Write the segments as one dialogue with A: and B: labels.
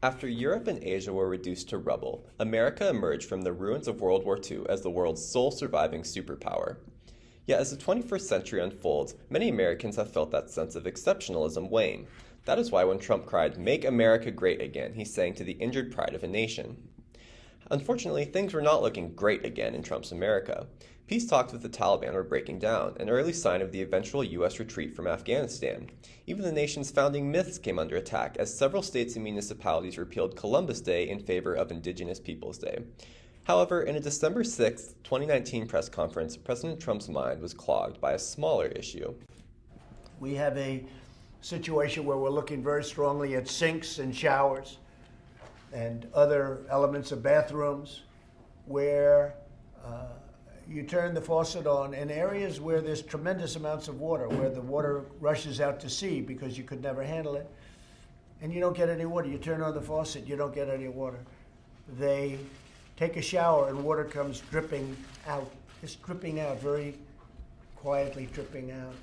A: After Europe and Asia were reduced to rubble, America emerged from the ruins of World War II as the world's sole surviving superpower. Yet as the 21st century unfolds, many Americans have felt that sense of exceptionalism wane. That is why when Trump cried, "Make America great again," he sang to the injured pride of a nation. Unfortunately, things were not looking great again in Trump's America. Peace talks with the Taliban were breaking down, an early sign of the eventual U.S. retreat from Afghanistan. Even the nation's founding myths came under attack as several states and municipalities repealed Columbus Day in favor of Indigenous Peoples Day. However, in a December 6, 2019 press conference, President Trump's mind was clogged by a smaller issue.
B: We have a situation where we're looking very strongly at sinks and showers and other elements of bathrooms where you turn the faucet on in areas where there's tremendous amounts of water, where the water rushes out to sea because you could never handle it, and you don't get any water. You turn on the faucet, you don't get any water. They take a shower and water comes dripping out, just dripping out, very quietly dripping out.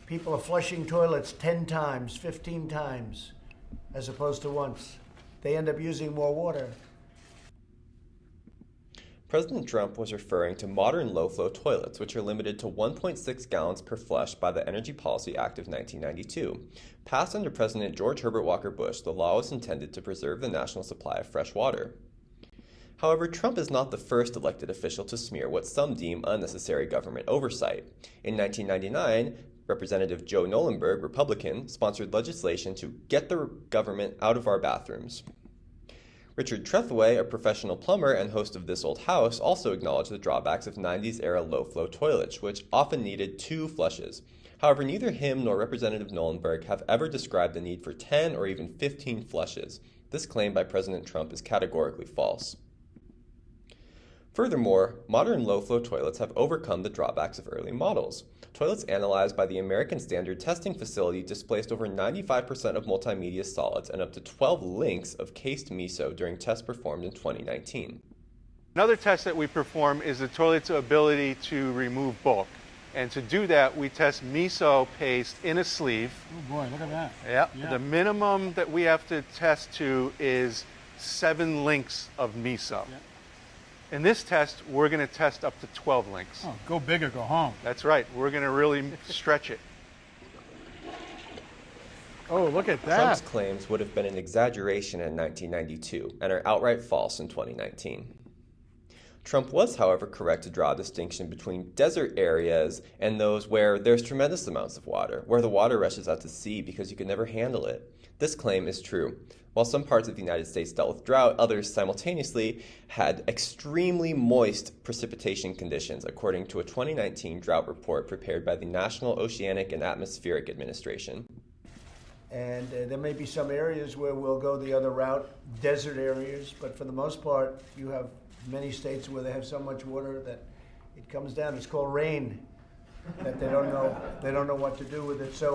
B: People are flushing toilets 10 times, 15 times, as opposed to once. They end up using more water.
A: President Trump was referring to modern low-flow toilets, which are limited to 1.6 gallons per flush by the Energy Policy Act of 1992. Passed under President George Herbert Walker Bush, the law was intended to preserve the national supply of fresh water. However, Trump is not the first elected official to smear what some deem unnecessary government oversight. In 1999, Representative Joe Nolenberg, Republican, sponsored legislation to get the government out of our bathrooms. Richard Trethewey, a professional plumber and host of This Old House, also acknowledged the drawbacks of 90s-era low-flow toilets, which often needed 2 flushes. However, neither him nor Representative Nolenberg have ever described the need for 10 or even 15 flushes. This claim by President Trump is categorically false. Furthermore, modern low-flow toilets have overcome the drawbacks of early models. Toilets analyzed by the American Standard Testing Facility displaced over 95% of multimedia solids and up to 12 links of cased miso during tests performed in 2019.
C: Another test that we perform is the toilet's ability to remove bulk. And to do that, we test miso paste in a sleeve.
D: Oh boy, look at that.
C: Yeah. The minimum that we have to test to is 7 links of miso.
D: Yeah.
C: In this test, we're going to test up to 12 links.
D: Oh, go big or go home.
C: That's right. We're going to really stretch it.
D: Oh, look at that.
A: Trump's claims would have been an exaggeration in 1992 and are outright false in 2019. Trump was, however, correct to draw a distinction between desert areas and those where there's tremendous amounts of water, where the water rushes out to sea because you can never handle it. This claim is true. While some parts of the United States dealt with drought, others simultaneously had extremely moist precipitation conditions, according to a 2019 drought report prepared by the National Oceanic and Atmospheric Administration.
B: And there may be some areas where we'll go the other route, desert areas, but for the most part, you have many states where they have so much water that it comes down. It's called rain, that they don't know what to do with it. So